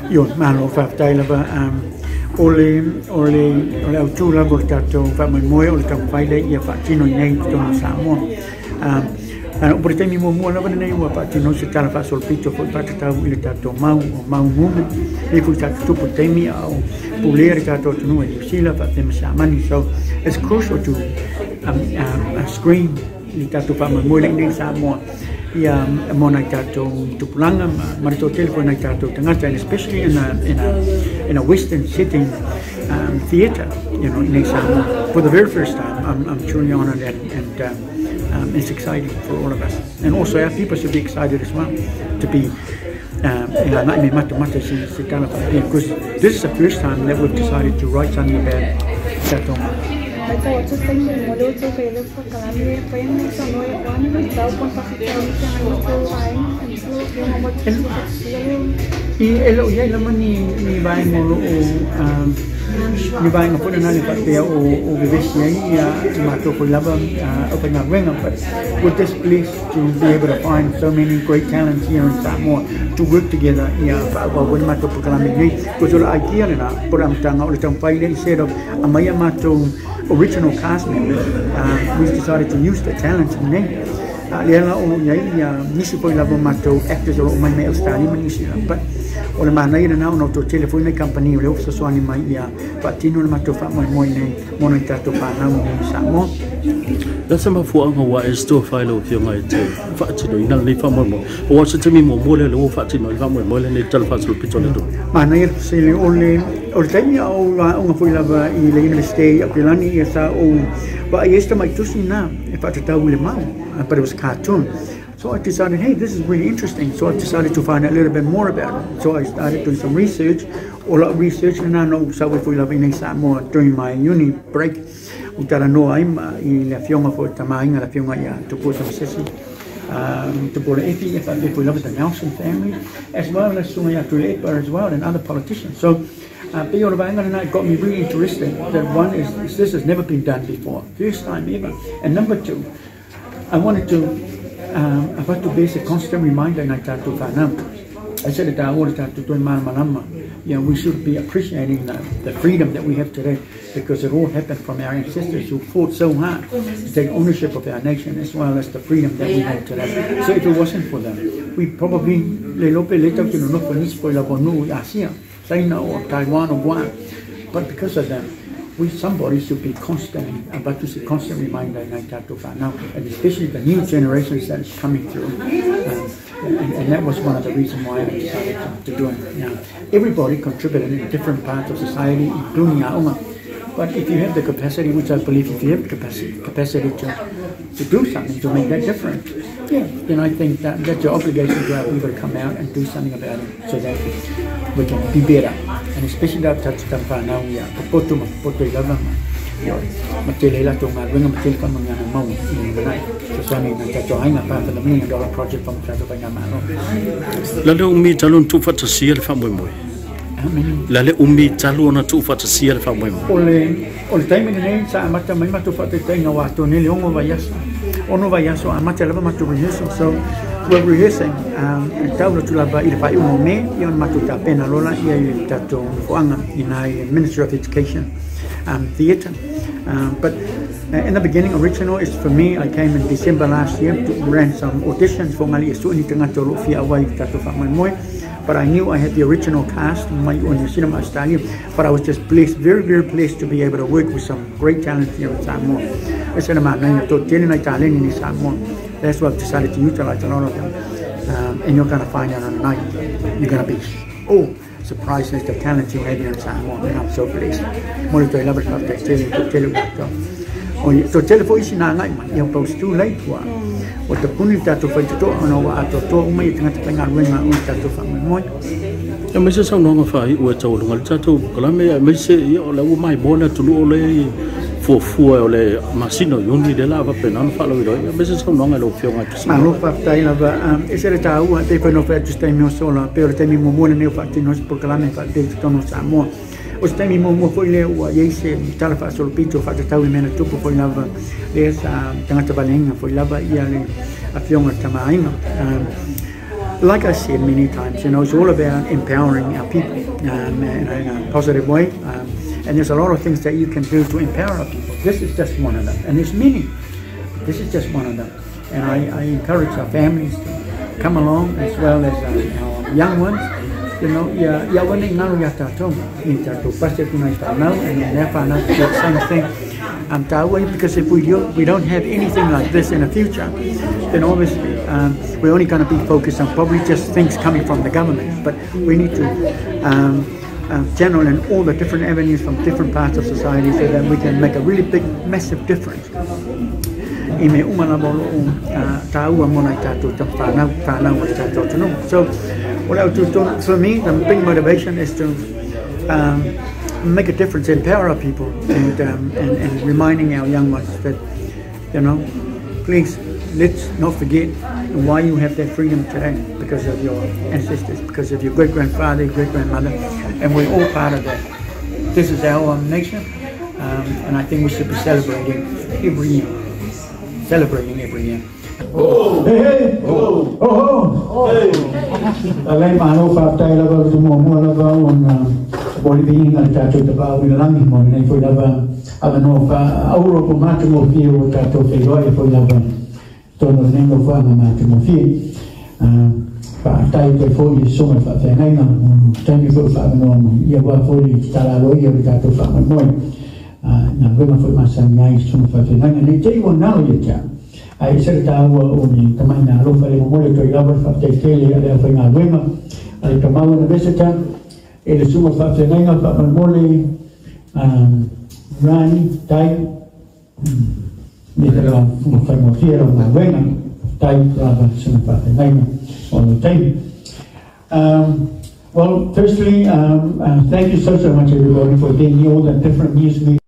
Yo, malo Faatinoina lava ole au tu lava tato fa mai ole tau faile ia Faatinoina nei tonu Samoa. O por temi mo lava nei ua Faatinoina se tala fa solpito foi patata ile tato mau mume e foi tato por temi au pulere tato tunu e sila fa temi samani. So it's crucial to screen i tato fa mai nei Samoa. Ia mona tato tupulanga marito telefone na tato tangata, and especially in a Western setting theatre, you know, in Samoa for the very first time. I'm truly honored and it's exciting for all of us, and also our people should be excited as well to be because this is the first time that we've decided to write something about tato. Elo ya lama ni baing mo ni baing po na nalipate o bibesya ya mato ko laba open up ring, but we're just pleased to be able to find so many great talents here in Samoa to work together. Ya when mato po kalami ni ko solo idea na por am tanga o tang faile instead of amaya mato original cast members, we decided to use the talents in there. Liela o ya nisi po labo mato actors o mai me Australia manisi, but o le mana ina na no to telephone company o le ofisa so ani mai ya Faatinoina mato fa mai moi nei mona tato pa na mo Samoa. La sama fuanga wa esto failo ki ngai te Faatinoina nei fa mo o se temi mo le Faatinoina fa mo le nei tal fa sul pitole do mana ir se le o temi o nga foi lava I le university a pilani ya sa o ba esta mai tusina e fa tata ule mau, but it was cartoon. So I decided, hey, this is really interesting. So I decided to find out a little bit more about it. So I started doing some research, and I know so if we love in Samoa during my uni break. Utara no I'm in la fionga for tamainga la fionga ya to put some sissy. To put efi if we love the Nelson family, as well as Sunaya Tulepa as well, and other politicians. So and I got me really interested. That one is this has never been done before, first time ever. And number two, I wanted to about to base a constant reminder in to Fanam. I said that all the time to do Manama. You know, we should be appreciating the freedom that we have today, because it all happened from our ancestors who fought so hard to take ownership of our nation, as well as the freedom that we have today. So if it wasn't for them, we probably China or Taiwan or Guam. But because of them, somebody should be constant reminder in now, and especially the new generations that is coming through. And that was one of the reasons why I decided to do it. Now, everybody contributed in different parts of society, including our own. But if you have the capacity, which I believe if you have the capacity to do something, to make that difference, yeah, then I think that's your obligation to our people to come out and do something about it, so that we can be better. And especially that touch now we are Pulotu lava matele to ngawenga matele ka mga mau in manai so sani na tato ainga pa for the $1 million project from tato pa ngamano la le umi talon tu fatasia le fa moi la le umi talon tu fatasia le fa moi ole time nei sa mata mai matu fatatenga wa to ne leongo vai so amata lava matu rehearsal. So we're rehearsing taulo tu lava ile fa umo me yon matu ta pena lola ia ile tato fuanga in Ministry of Education theatre. But in the beginning, original is for me. I came in December last year, ran some auditions for Mali Iuni Tangato Fia Away Tato Faatinoina. But I knew I had the original cast in my own cinema style. But I was just blessed, very, very blessed to be able to work with some great talent here in Samoa. That's why I've decided to utilize a lot of them. And you're going to find out on the night. You're going to be surprised at the talent you have here in Samoa, and I'm so blessed. Monitor I love it about tell you about so telephone is na ngai ma you post too late what the puni tato fai to no wa to mai tanga tanga wenga un tato fa moi ya me se no nga fai o to ngal tato kala me se yo la u mai bona tu le Fuafua o le masino Iuni de lava pena no falo iro ya me se no nga lo fionga tu ma lo fa tai lava esere ta u te ko no fa just mi sola per te mi mo ne fatti no por kala me fa te to no Samoa o ste mi mo foi le u ye se tala fa solo pito fa te tau mena tu foi lava le sa tanga balenga foi lava ia le a fionga tamaina like I said many times, it's all about empowering our people in a positive way. And there's a lot of things that you can do to empower our people. This is just one of them, and there's many. This is just one of them. And I encourage our families to come along, as well as our young ones. Same thing. Because if we don't have anything like this in the future, then obviously we're only going to be focused on probably just things coming from the government. But we need to channel in all the different avenues from different parts of society so that we can make a really big, massive difference. So for me, the big motivation is to make a difference, empower our people, and reminding our young ones that, please, let's not forget why you have that freedom today, because of your ancestors, because of your great-grandfather, great-grandmother, and we're all part of that. This is our nation, and I think we should be celebrating every year. Oh, hey, hey, oh, oh, hey. Alay mano fatay laba tumomo laba on boliving al tato taba wilangi mo nei foi laba avano fa auro po matimo fio tato feloia foi laba tono nengo fa matimo fi fa tai te foi soma fa tenai na tani foi fa no ia wa foi tala lo ia tato fa mo na vema foi masanyai soma fa tenai nei te o na ia ta ai sertawa o ni tamana lo fa le mo le toi laba fa te tele ale fa na vema ale tamawa na beseta ele suma fa tenai na fa mo le rani tai ni te la fa mo fiero na vema tai laba suma fa tenai on the time. Well, firstly, thank you so much everybody for being here, all the different news media.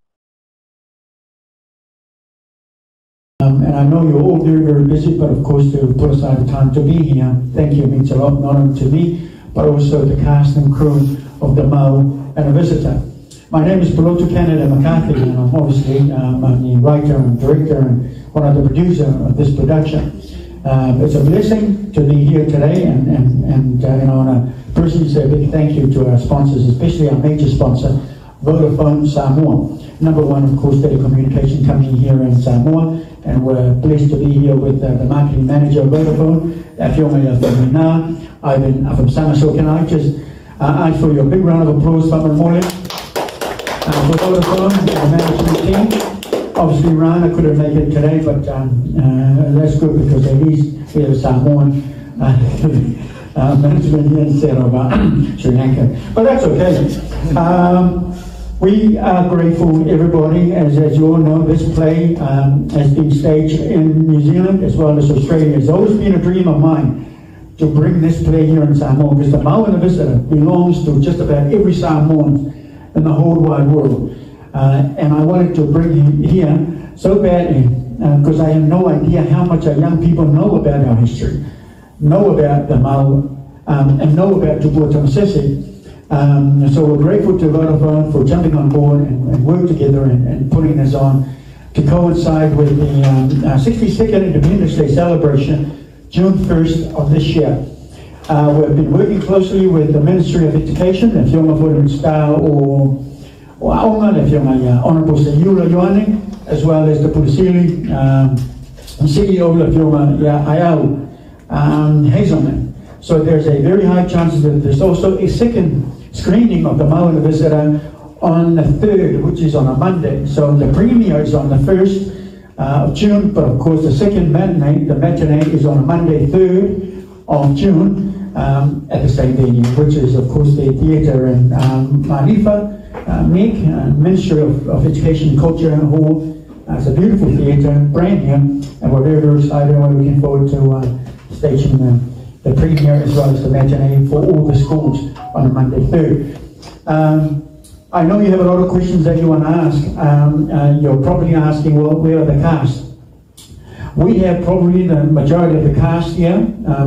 And I know you're all very busy, but of course to put aside the time to be here, thank you, means a lot, not only to me, but also the cast and crew of the Mau and a visitor. My name is Pulotu Canada McCarthy, and I'm obviously I'm the writer and director and one of the producers of this production. It's a blessing to be here today, and I want to personally say a big thank you to our sponsors, especially our major sponsor, Vodafone Samoa. Number one, of course, telecommunication company here in Samoa, and we're blessed to be here with the marketing manager of Vodafone, Faatinoina. I'm from Samoa, so can I just ask for your big round of applause for for Vodafone, the management team. Obviously, Rana couldn't make it today, but that's good because at least we have Samoan management here instead of Sri Lanka. But that's okay. We are grateful, everybody, as you all know, this play has been staged in New Zealand as well as Australia. It's always been a dream of mine to bring this play here in Samoa, because the Mau and the Visitor belongs to just about every Samoan in the whole wide world. And I wanted to bring him here so badly because I have no idea how much our young people know about our history, know about the Mau, and know about Tupu Tamasese. So we're grateful to Vodafone for jumping on board and work together and putting this on to coincide with the 62nd Independence Day celebration, June 1st of this year. We've been working closely with the Ministry of Education, and Fiona Foreign Star or Honourable Sayula Iuni, as well as the Pulisili CEO of Ayau Hazelman. So there's a very high chance that there's also a second screening of the Mau and the Visitor on the 3rd, which is on a Monday. So the premiere is on the 1st of June, but of course the second matinee, the matinee is on a Monday, 3rd of June, at the same venue, which is of course the theatre in Marifa, Ministry of Education and Culture Hall. It's a beautiful theatre, brand new, and we're very, very excited, and we're looking forward to staging the premiere as well as the matinee for all the schools on a Monday 3rd. I know you have a lot of questions that you want to ask. You're probably asking, well, where are the cast? We have probably the majority of the cast here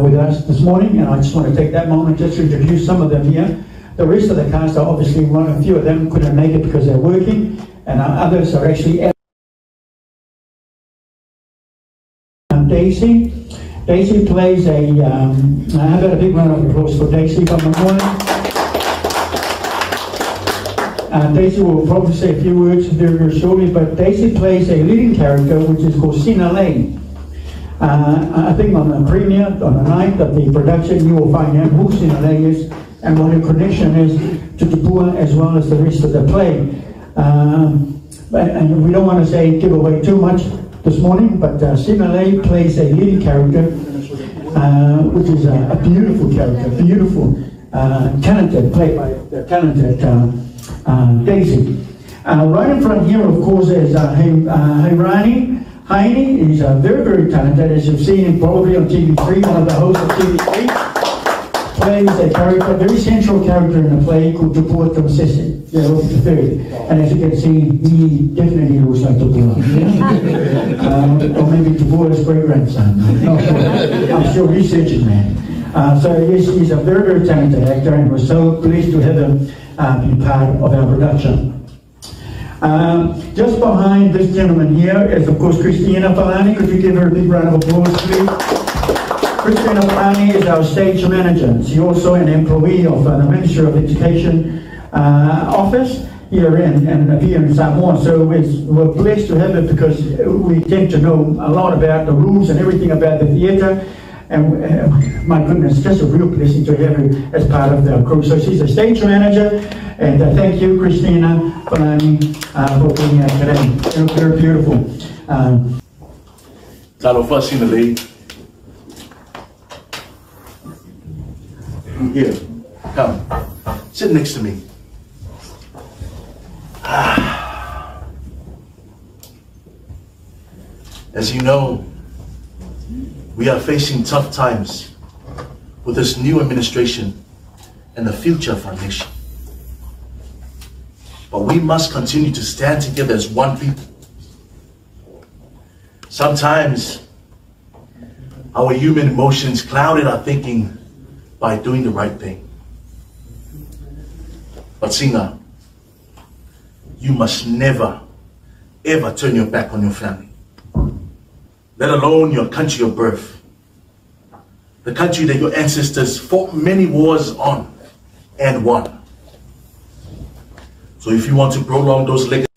with us this morning, and I just want to take that moment just to introduce some of them here. The rest of the cast are obviously a few of them couldn't make it because they're working, and others are actually at Daisy. Daisy plays how about a big round of applause for Daisy from the morning. Daisy will probably say a few words very, very shortly, but Daisy plays a leading character which is called Sinalei. I think on the premiere, on the night of the production, you will find out who Sinalei is and what her connection is to Tupua as well as the rest of the play. And we don't want to give away too much this morning, but Sinalei plays a leading character, which is a beautiful character, beautiful, talented, played by the talented Daisy. Right in front here, of course, is Heini. Heini is very, very talented, as you've seen him probably on TV3, one of the hosts of TV3. Plays a character, a very central character in the play called Tupua Tamsese, the third. And as you can see, he definitely looks like Tupua. Or maybe Tupua's great-grandson. I'm still researching that. So yes, he's a very, very talented actor, and we're so pleased to have him be part of our production. Just behind this gentleman here is, of course, Christina Falani. Could you give her a big round of applause, please? Christina Falani is our stage manager. She's also an employee of the Ministry of Education office here in Samoa. So we're blessed to have her because we tend to know a lot about the rules and everything about the theatre. And my goodness, just a real blessing to have her as part of the crew. So she's a stage manager, and thank you, Christina Falani, for being here today. Very beautiful. Tala Sinalei. Here, come. Sit next to me. As you know, we are facing tough times with this new administration and the future of our nation. But we must continue to stand together as one people. Sometimes our human emotions clouded our thinking by doing the right thing. But Singa, you must never, ever turn your back on your family, let alone your country of birth, the country that your ancestors fought many wars on and won. So if you want to prolong those legacies,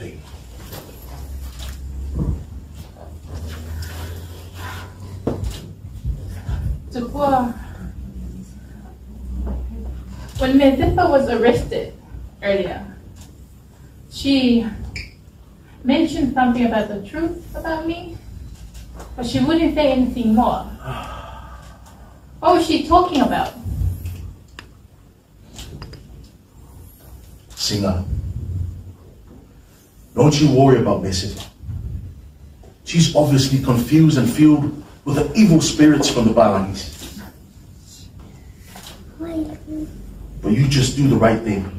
when Mezipa was arrested earlier, she mentioned something about the truth about me, but she wouldn't say anything more. What was she talking about? Singa, don't you worry about Mezipa. She's obviously confused and filled with the evil spirits from the Balangis. But you just do the right thing.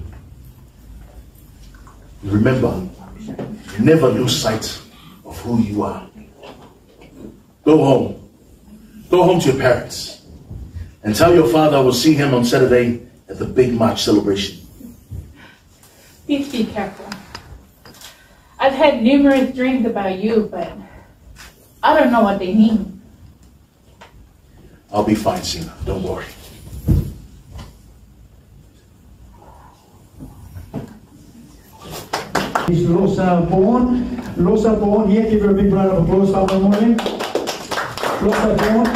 Remember, never lose sight of who you are. Go home. Go home to your parents. And tell your father I will see him on Saturday at the big March celebration. Please be careful. I've had numerous dreams about you, but I don't know what they mean. I'll be fine, Sina. Don't worry. Is Rosa Bourne. Rosa Bourne here, give her a big round of applause for the morning. Rosa Bourne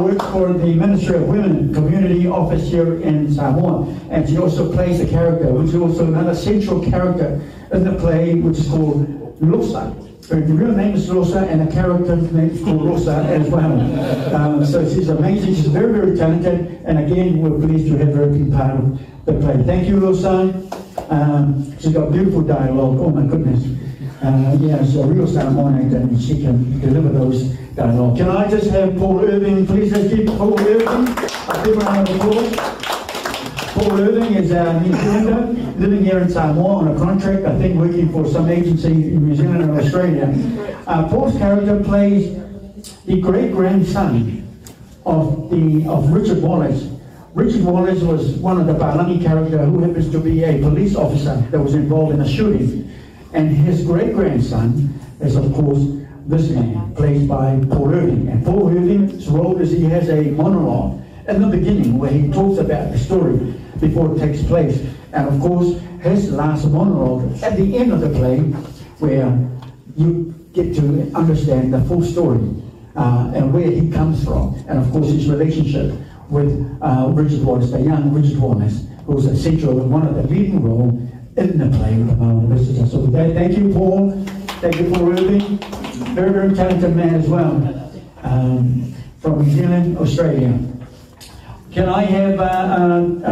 works for the Ministry of Women Community Office here in Samoa, and she also plays a character, which is also another central character in the play, which is called Rosa. The real name is Rosa, and the character name is called Rosa as well. So she's amazing, she's very, very talented, and again, we're pleased to have her be part of the play. Thank you, Rosa. She's got beautiful dialogue, oh my goodness. Yeah, she's a real Samoan actor, and she can deliver those dialogue. Can I just have Paul Irving, please let's give Paul Irving a big round of applause. Paul Irving is a New Zealander living here in Samoa on a contract, I think working for some agency in New Zealand and Australia. Paul's character plays the great-grandson of Richard Wallace. Richard Wallace was one of the Palangi character who happens to be a police officer that was involved in a shooting. And his great-grandson is, of course, this man, played by Paul Irving. And Paul Irving's role is he has a monologue in the beginning where he talks about the story before it takes place. And of course, his last monologue at the end of the play where you get to understand the full story and where he comes from. And of course, his relationship with Richard Wallace, the young Richard Wallace, who's essential in one of the leading role in the play with the Maori Visitor. So with that, thank you, Paul. Thank you, Paul Irving. Very, very talented man as well, from New Zealand, Australia. Can I have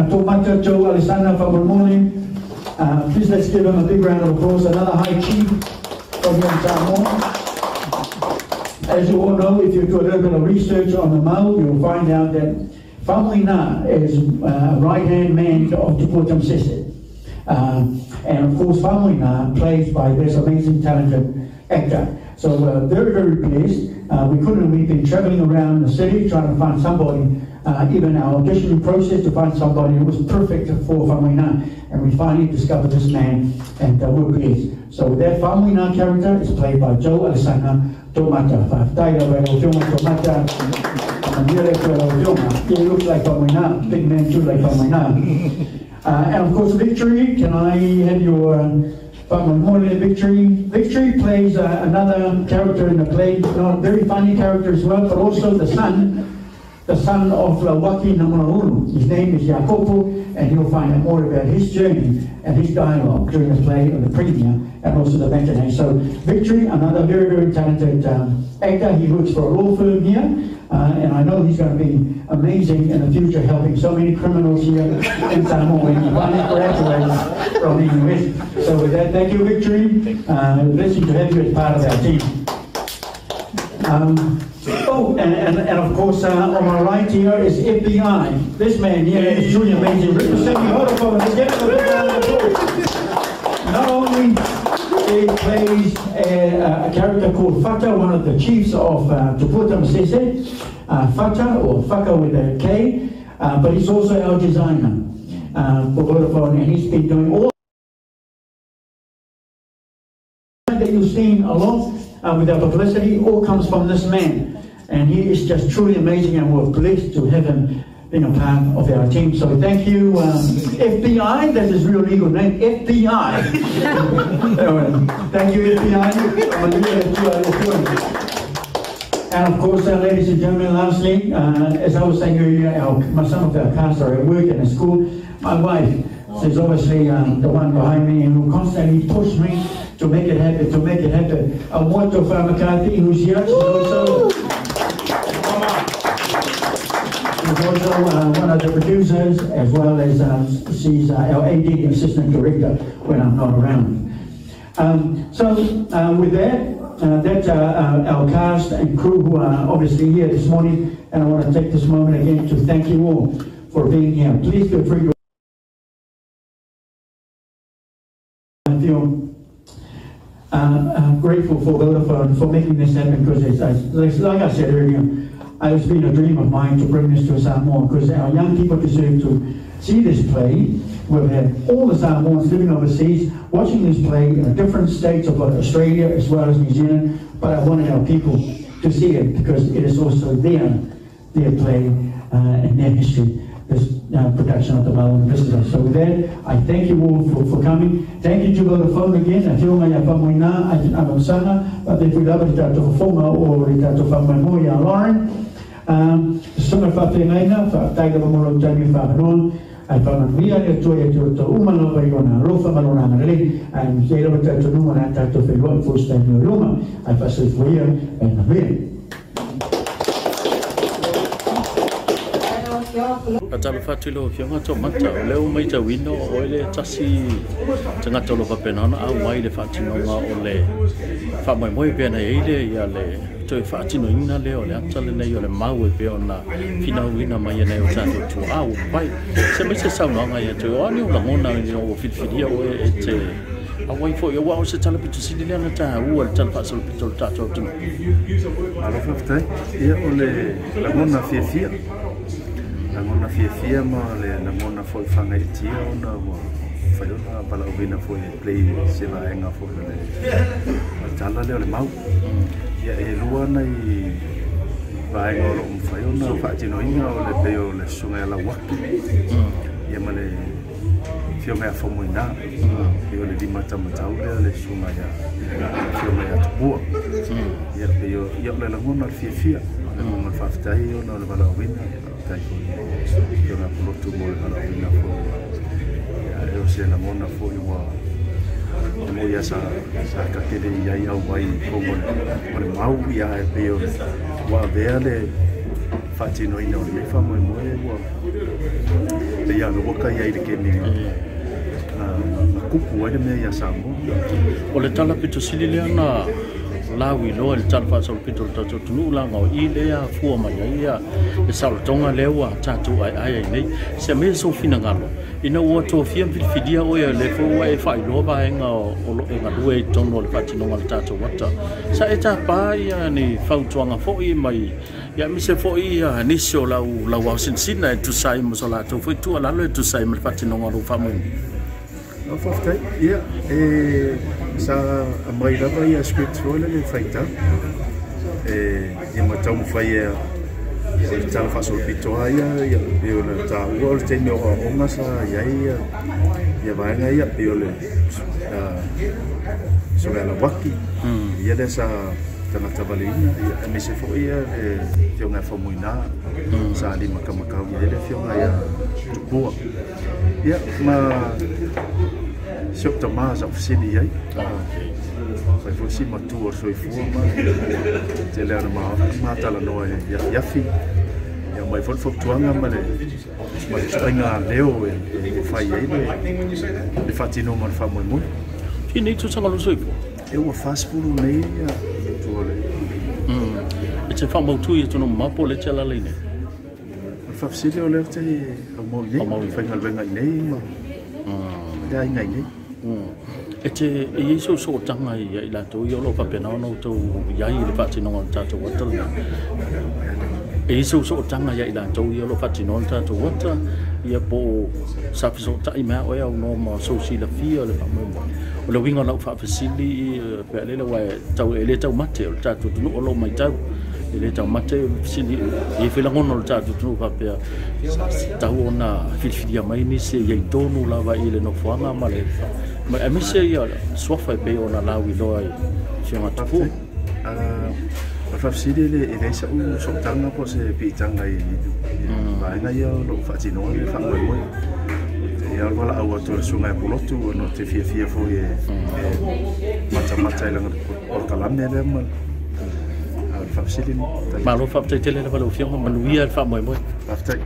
Tomata Joe Alessandra from the morning? Please let's give him a big round of applause. Another high chief from Samoa. As you all know, if you do a little bit of research on the Mau, you'll find out that Faatinoina is right-hand man of Te Pulotu Sese. And of course, Faatinoina plays by this amazing, talented actor. So very, very pleased. We've been traveling around the city trying to find somebody, even our auditioning process to find somebody who was perfect for Faatinoina. And we finally discovered this man, and we're pleased. So that Faatinoina character is played by Joe Alessandra Tomata. He looks like Faatinoina, big man too like Faatinoina. And of course, Victory, can I have your Faatinoina Victory? Victory plays another character in the play, a very funny character as well, but also the son of Waki Namanahulu. His name is Jacopo, and you'll find out more about his journey and his dialogue during the play of the premiere and also the matinee. So Victory, another very, very talented actor. He works for a law firm here, and I know he's going to be amazing in the future, helping so many criminals here in Samoa when he finally graduates from the US. So with that, thank you, Victory. Blessing to have you as part of our team. And of course, on my right here is FBI. This man here is truly amazing. Representing Vodafone. Let's get a big round of applause. Not only he plays a character called Fata, one of the chiefs of Te Pulotu Sese, Fata, or Faka with a K, but he's also our designer for Vodafone, and he's been doing all that you've seen a lot with our publicity, all comes from this man. And he is just truly amazing, and we're blessed to have him being a part of our team. So thank you, FBI, that's his real legal name, FBI. Thank you, FBI. And of course, ladies and gentlemen, lastly, as I was saying earlier, some of our cast are at work and at school. My wife is obviously the one behind me and who constantly pushed me to make it happen, I want to McCarthy, who's here. She's also one of the producers, as well as she's our AD, assistant director, when I'm not around. With that, that's our cast and crew who are obviously here this morning, and I want to take this moment again to thank you all for being here. Please feel free to grateful for Vodafone for making this happen, because it's like I said earlier, it's been a dream of mine to bring this to Samoa, because our young people deserve to see this play. We've had all the Samoans living overseas watching this play in different states of Australia as well as New Zealand, but I wanted our people to see it because it is also their play and their history, this production of the Maori Visitor. So with that, I thank you all for coming. Thank you to Vodafone again. I feel like I'm a sana, but if we love it, to Fonga or to Famoya Lauren. Sunga Faatinoina, Faataiga Mamoro Tani Faatinoina, I found me a toy to Umano Bayona, Rofa Malona, and Zero to Numa and to Felon for Stanley Roma. I pass it for here and a bit. Tala fatilo fianga to mata leo mai ta wino ole tasi tanga tolo pa pena na au mai le fatino nga ole fa mai moi pena ile ya le to Faatinoina leo le atale nei ole mau pe ona fina wina mai nei o tanto tu au pai se me se sa no nga ya to ani la mona ni o fitfidia o ete awai fo yo wa se tala pitu sidile na ta u tala fa so pitu ta to tu ala fofte ia ole la mona fia ma le na mona foi fanga tia ona mo whaiona pala uwina fo e play se la enga fo le tala leo le mau ia e lua nei vaenga o lo whaiona Faatinoina o le peo le sunga e la waki ia ma le fionga e whamuina peo le lima tamatau le sunga ia fionga e atupua ia peo ia le langona le fia le monga whaftai o na le wala uwina tai ko fionga Pulotu mo le wala uwina fo eu se la mona foi mo ia sa kakele ia au vai como le mau ia e peo wa vele Faatinoina o me fa mo wa le ia no ka ia ke ni kupu ai me ia Samoa o le tala pito silile na lawi lo le tala fa so pito to tunu la ngo I le a fu ma ia e sa tonga lewa tatu ai nei se me so fina ngalo ina o to fiam fidia o ia le fo e fa lo ba nga o lo nga due tono le Faatinoina le tatu wata sa eta pa ia ni fautuanga fo I mai ia mi se fo ia ni so la wa sinsina tu sai mo so la to foi tu ala le tu sai mo Faatinoina ro fa mo no faftai ia sa mai la vai a spiritual le faita ia matau mo fai o le tala fasol pitoa ia o le tāua o le teni o aonga sa ia vaenga ia o le soleala waki ia le sa tangata valeina ia me se fo ia le fionga whamuina sa lima kamakau ia le fionga ia tupua ia ma siok tama sa ofisini ia fai fo si matu o soifua ma te lea na ma tala noa iafi ia mai fo tuanga ma le tuanga leo e fai ai le Faatinoina ma le whamoe ki nei tu sanga lo soifua e ua fasipulu nei ia tuole e te whamau tui e tono mapo le te ala leine whafisiri o leo te au nei whaingalwenga I nei ma lea ingai nei e te e iso so tanga I la to I lo pa pena no to iai le Faatinoina tatu wata e iso so tanga I la to I lo Faatinoina tatu wata ia po sa so ta I ma o ia no ma so si la fia le pa mo o le winga la fa fasili pe le wa tau ele tau mate o tatu tu o lo mai tau ele tau mate sili e fe la ngono o tatu tu pa pe tau ona filfilia mai ni se ia tonu la va ile no fuanga ma le ma a mise ia sofa pe ona la wi lo ai chama tu whafisiri le e reisa u sotanga po se pitanga I vaenga ia lo Faatinoina le whamoe ia wala au atu le sunga e Pulotu no te fia fo e mata ilanga o kalame le ma whafisiri ma lo whaftai tele le wala u fionga manuia le whamoe whaftai